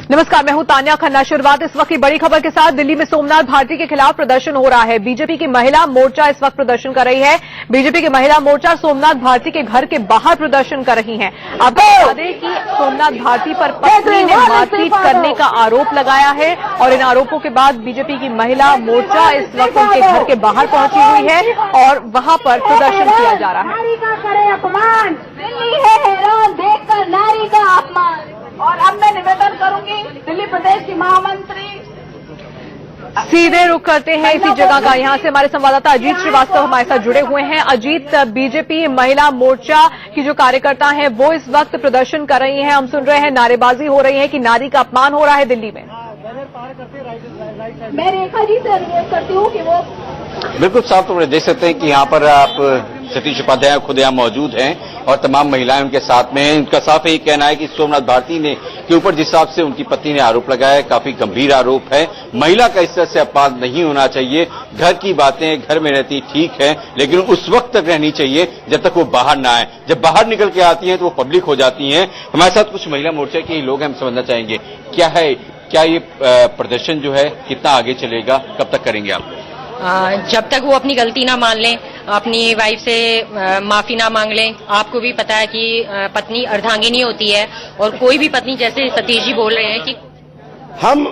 नमस्कार, मैं हूं तान्या खन्ना। शुरुआत इस वक्त की बड़ी खबर के साथ। दिल्ली में सोमनाथ भारती के खिलाफ प्रदर्शन हो रहा है। बीजेपी की महिला मोर्चा इस वक्त प्रदर्शन कर रही है। बीजेपी की महिला मोर्चा सोमनाथ भारती के घर के बाहर प्रदर्शन कर रही है। आपको बता दें कि सोमनाथ भारती पर पत्नी ने मारपीट करने का आरोप लगाया है और इन आरोपों के बाद बीजेपी की महिला मोर्चा इस वक्त उनके घर के बाहर पहुंची हुई है और वहां पर प्रदर्शन किया जा रहा है। नारी का करे अपमान, दिल्ली है हैरान देखकर नारी का अपमान। और अब मैं निवेदन करूंगी दिल्ली प्रदेश की महामंत्री, सीधे रुख करते हैं इसी जगह का। यहां से हमारे संवाददाता अजीत श्रीवास्तव हमारे साथ जुड़े हुए हैं। अजीत, बीजेपी महिला मोर्चा की जो कार्यकर्ता हैं वो इस वक्त प्रदर्शन कर रही हैं। हम सुन रहे हैं नारेबाजी हो रही है कि नारी का अपमान हो रहा है दिल्ली में। मैं रेखा जी से अनुरोध करती हूँ कि वो बिल्कुल साफ तौर पर देख सकते हैं कि यहाँ पर आप सतीश उपाध्याय खुद यहाँ मौजूद हैं और तमाम महिलाएं उनके साथ में हैं। उनका साफ यही कहना है कि सोमनाथ भारती ने के ऊपर जिस हिसाब से उनकी पत्नी ने आरोप लगाया है, काफी गंभीर आरोप है। महिला का इस तरह से अपमान नहीं होना चाहिए। घर की बातें घर में रहती ठीक है, लेकिन उस वक्त तक रहनी चाहिए जब तक वो बाहर ना आए। जब बाहर निकल के आती हैं तो वो पब्लिक हो जाती हैं। हमारे साथ कुछ महिला मोर्चा के लोग हम समझना चाहेंगे क्या ये प्रदर्शन जो है कितना आगे चलेगा, कब तक करेंगे आप? जब तक वो अपनी गलती ना मान लें, अपनी वाइफ से माफी ना मांग लें। आपको भी पता है कि पत्नी अर्धांगिनी होती है और कोई भी पत्नी, जैसे सतीश जी बोल रहे हैं कि हम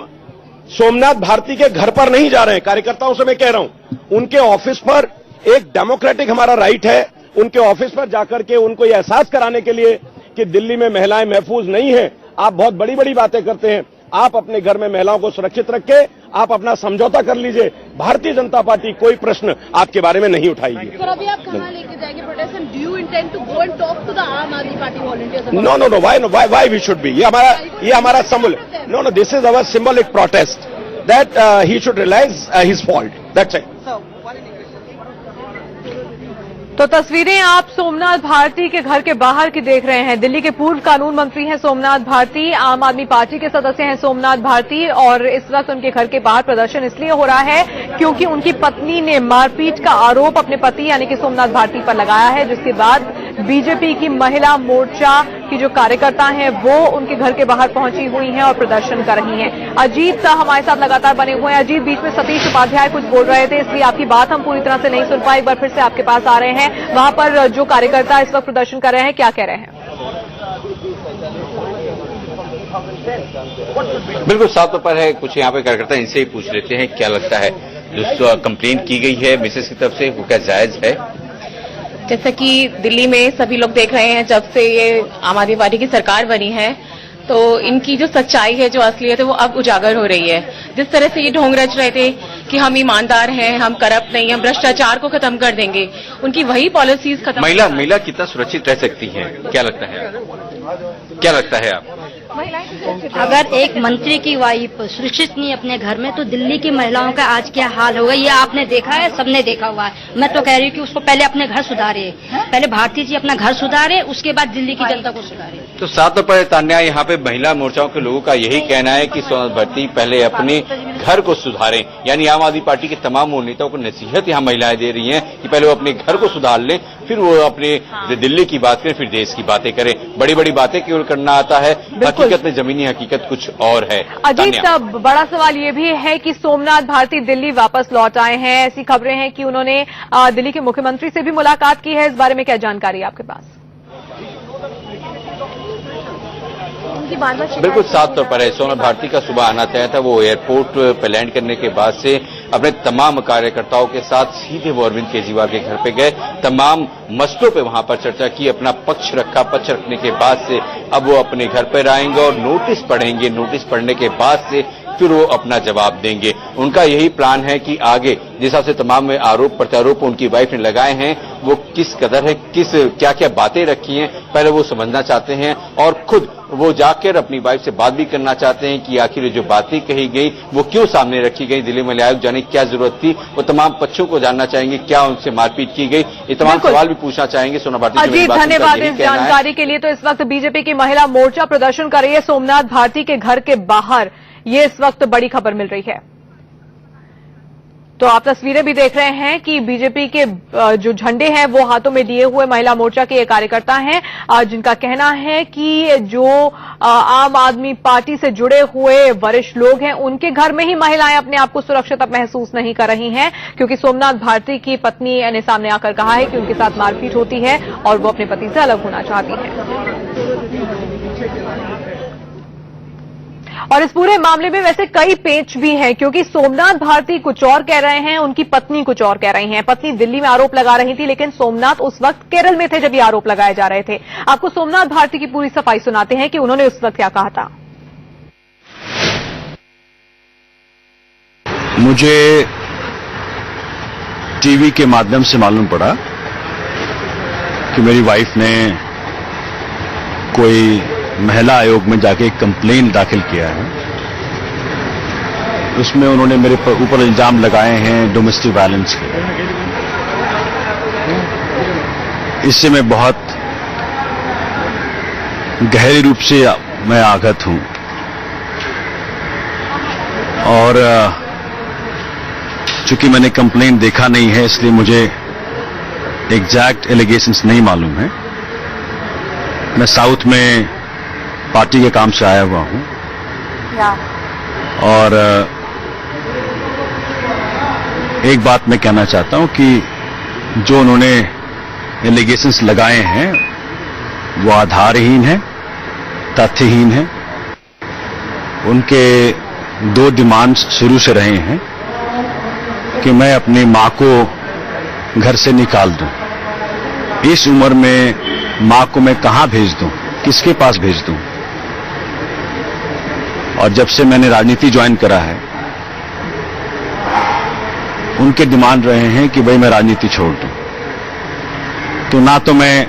सोमनाथ भारती के घर पर नहीं जा रहे हैं। कार्यकर्ताओं से मैं कह रहा हूं, उनके ऑफिस पर एक डेमोक्रेटिक हमारा राइट है। उनके ऑफिस पर जाकर के उनको ये एहसास कराने के लिए कि दिल्ली में महिलाएं महफूज नहीं है। आप बहुत बड़ी बड़ी बातें करते हैं। आप अपने घर में महिलाओं को सुरक्षित रख के आप अपना समझौता कर लीजिए। भारतीय जनता पार्टी कोई प्रश्न आपके बारे में नहीं उठाएगी। सर, अभी आप कहां लेके जाएंगे protest? Do you intend to go and talk to the Aam Aadmi Party volunteers? No, why we should be? ये हमारा symbol. No, this is our symbolic protest that he should realise his fault, that's it. तो तस्वीरें आप सोमनाथ भारती के घर के बाहर की देख रहे हैं। दिल्ली के पूर्व कानून मंत्री हैं सोमनाथ भारती, आम आदमी पार्टी के सदस्य हैं सोमनाथ भारती और इस वक्त उनके घर के बाहर प्रदर्शन इसलिए हो रहा है क्योंकि उनकी पत्नी ने मारपीट का आरोप अपने पति यानी कि सोमनाथ भारती पर लगाया है, जिसके बाद बीजेपी की महिला मोर्चा की जो कार्यकर्ता हैं वो उनके घर के बाहर पहुंची हुई हैं और प्रदर्शन कर रही हैं। अजीत हमारे साथ लगातार बने हुए हैं। अजीत, बीच में सतीश उपाध्याय कुछ बोल रहे थे, इसलिए आपकी बात हम पूरी तरह से नहीं सुन पाए। एक बार फिर से आपके पास आ रहे हैं। वहां पर जो कार्यकर्ता इस वक्त प्रदर्शन कर रहे हैं, क्या कह रहे हैं? बिल्कुल साफ तौर पर है। कुछ यहाँ पे कार्यकर्ता इनसे ही पूछ लेते हैं क्या लगता है जो कंप्लेंट की गई है मिसेस की तरफ से, वो क्या जायज है? जैसा कि दिल्ली में सभी लोग देख रहे हैं, जब से ये आम आदमी पार्टी की सरकार बनी है तो इनकी जो सच्चाई है, जो असलियत है, वो अब उजागर हो रही है। जिस तरह से ये ढोंग रच रहे थे कि हम ईमानदार हैं, हम करप्ट नहीं, हम भ्रष्टाचार को खत्म कर देंगे, उनकी वही पॉलिसीज खत्म। महिला कितना सुरक्षित रह सकती है, क्या लगता है आप? अगर एक मंत्री की वाइफ सुरक्षित नहीं अपने घर में, तो दिल्ली की महिलाओं का आज क्या हाल होगा ये आपने देखा है, सबने देखा हुआ है। मैं तो कह रही हूँ कि उसको पहले अपने घर सुधारे, पहले भारती जी अपना घर सुधारे, उसके बाद दिल्ली की जनता को सुधारे। तो साथ तौर पर तान्या, यहाँ पे महिला मोर्चाओं के लोगों का यही कहना है कि सोमनाथ भारती पहले अपने घर को सुधारें। यानी आम आदमी पार्टी के तमाम नेताओं को नसीहत यहाँ महिलाएं दे रही हैं कि पहले वो अपने घर को सुधार लें, फिर वो अपने दिल्ली की बात करें, फिर देश की बातें करें। बड़ी बड़ी बातें केवल करना आता है, हकीकत में जमीनी हकीकत कुछ और है। अजीत, बड़ा सवाल ये भी है कि सोमनाथ भारती दिल्ली वापस लौट आए हैं। ऐसी खबरें हैं कि उन्होंने दिल्ली के मुख्यमंत्री से भी मुलाकात की है। इस बारे में क्या जानकारी है आपके पास? बिल्कुल साफ तौर पर है। सोमनाथ भारती का सुबह आना तय था। वो एयरपोर्ट पर लैंड करने के बाद से अपने तमाम कार्यकर्ताओं के साथ सीधे वो अरविंद केजरीवाल के घर पे गए, तमाम मसलों पे वहां पर चर्चा की, अपना पक्ष रखा। पक्ष रखने के बाद से अब वो अपने घर पर आएंगे और नोटिस पढ़ेंगे। नोटिस पढ़ने के बाद से फिर वो अपना जवाब देंगे। उनका यही प्लान है कि आगे जिस हिसाब से तमाम आरोप प्रत्यारोप उनकी वाइफ ने लगाए हैं, वो किस कदर है, क्या क्या बातें रखी हैं, पहले वो समझना चाहते हैं और खुद वो जाकर अपनी वाइफ से बात भी करना चाहते हैं कि आखिर जो बातें कही गई वो क्यों सामने रखी गई, दिल्ली में आयोग जाने की क्या जरूरत थी। वो तमाम पक्षों को जानना चाहेंगे, क्या उनसे मारपीट की गई, ये तमाम सवाल भी पूछना चाहेंगे। सोमनाथ भारती, अजीत, धन्यवाद इस जानकारी के लिए। तो इस वक्त बीजेपी की महिला मोर्चा प्रदर्शन कर रही है सोमनाथ भारती के घर के बाहर। ये इस वक्त बड़ी खबर मिल रही है। तो आप तस्वीरें भी देख रहे हैं कि बीजेपी के जो झंडे हैं वो हाथों में लिए हुए महिला मोर्चा के ये कार्यकर्ता हैं, जिनका कहना है कि जो आम आदमी पार्टी से जुड़े हुए वरिष्ठ लोग हैं उनके घर में ही महिलाएं अपने आप को सुरक्षित अब महसूस नहीं कर रही हैं, क्योंकि सोमनाथ भारती की पत्नी ने सामने आकर कहा है कि उनके साथ मारपीट होती है और वो अपने पति से अलग होना चाहती हैं। और इस पूरे मामले में वैसे कई पेच भी हैं, क्योंकि सोमनाथ भारती कुछ और कह रहे हैं, उनकी पत्नी कुछ और कह रही हैं। पत्नी दिल्ली में आरोप लगा रही थी, लेकिन सोमनाथ उस वक्त केरल में थे जब ये आरोप लगाए जा रहे थे। आपको सोमनाथ भारती की पूरी सफाई सुनाते हैं कि उन्होंने उस वक्त क्या कहा था। मुझे टीवी के माध्यम से मालूम पड़ा कि मेरी वाइफ ने कोई महिला आयोग में जाके एक कंप्लेंट दाखिल किया है। उसमें उन्होंने मेरे ऊपर इल्जाम लगाए हैं डोमेस्टिक वायलेंस के। इससे मैं बहुत गहरे रूप से मैं आघात हूं और चूंकि मैंने कंप्लेंट देखा नहीं है इसलिए मुझे एग्जैक्ट एलिगेशंस नहीं मालूम है। मैं साउथ में पार्टी के काम से आया हुआ हूं और एक बात मैं कहना चाहता हूं कि जो उन्होंने एलिगेशंस लगाए हैं वो आधारहीन है, तथ्यहीन है। उनके दो डिमांड्स शुरू से रहे हैं कि मैं अपनी मां को घर से निकाल दूं। इस उम्र में मां को मैं कहां भेज दूं, किसके पास भेज दूं। और जब से मैंने राजनीति ज्वाइन करा है उनके डिमांड रहे हैं कि भाई मैं राजनीति छोड़ दूं। तो ना तो मैं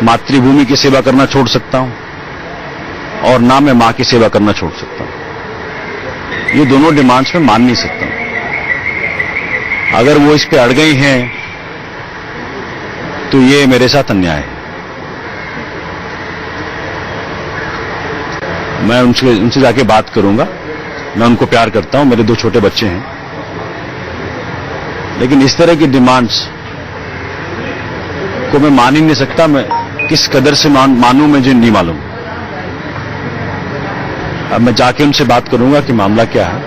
मातृभूमि की सेवा करना छोड़ सकता हूं और ना मैं मां की सेवा करना छोड़ सकता हूं। ये दोनों डिमांड्स मैं मान नहीं सकता हूं। अगर वो इस पे अड़ गई हैं तो ये मेरे साथ अन्याय है। मैं उनसे जाके बात करूंगा। मैं उनको प्यार करता हूं, मेरे दो छोटे बच्चे हैं, लेकिन इस तरह की डिमांड्स को मैं मान ही नहीं सकता। मैं किस कदर से मानूं मुझे नहीं मालूम। अब मैं जाके उनसे बात करूंगा कि मामला क्या है,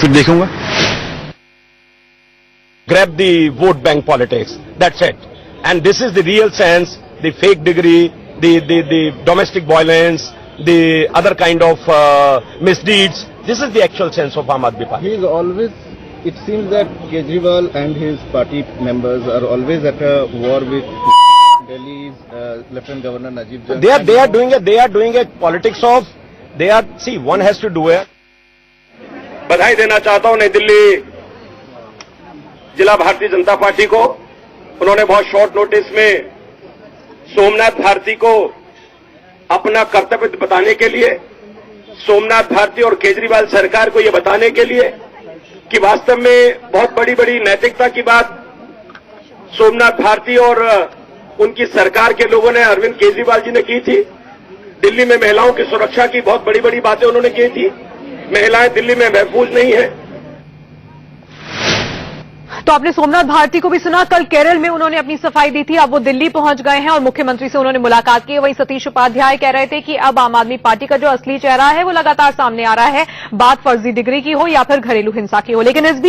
फिर देखूंगा। Grab the vote bank politics. That's it. And this is the real sense, the fake degree, the domestic violence, the other kind of misdeeds. This is the actual sense of Aam Aadmi Party. He is always, it seems that Kejriwal and his party members are always at a war with Delhi's Lieutenant Governor Najib Jung. They are doing a politics of, see, one has to do it. बधाई देना चाहता हूं नई दिल्ली जिला Bharatiya Janata party को। उन्होंने बहुत short notice में सोमनाथ भारती को अपना कर्तव्य बताने के लिए, सोमनाथ भारती और केजरीवाल सरकार को यह बताने के लिए कि वास्तव में बहुत बड़ी बड़ी नैतिकता की बात सोमनाथ भारती और उनकी सरकार के लोगों ने, अरविंद केजरीवाल जी ने की थी। दिल्ली में महिलाओं की सुरक्षा की बहुत बड़ी बड़ी बातें उन्होंने की थी। महिलाएं दिल्ली में महफूज नहीं है। तो आपने सोमनाथ भारती को भी सुना, कल केरल में उन्होंने अपनी सफाई दी थी। अब वो दिल्ली पहुंच गए हैं और मुख्यमंत्री से उन्होंने मुलाकात की। वहीं सतीश उपाध्याय कह रहे थे कि अब आम आदमी पार्टी का जो असली चेहरा है वो लगातार सामने आ रहा है, बात फर्जी डिग्री की हो या फिर घरेलू हिंसा की हो। लेकिन इस बीच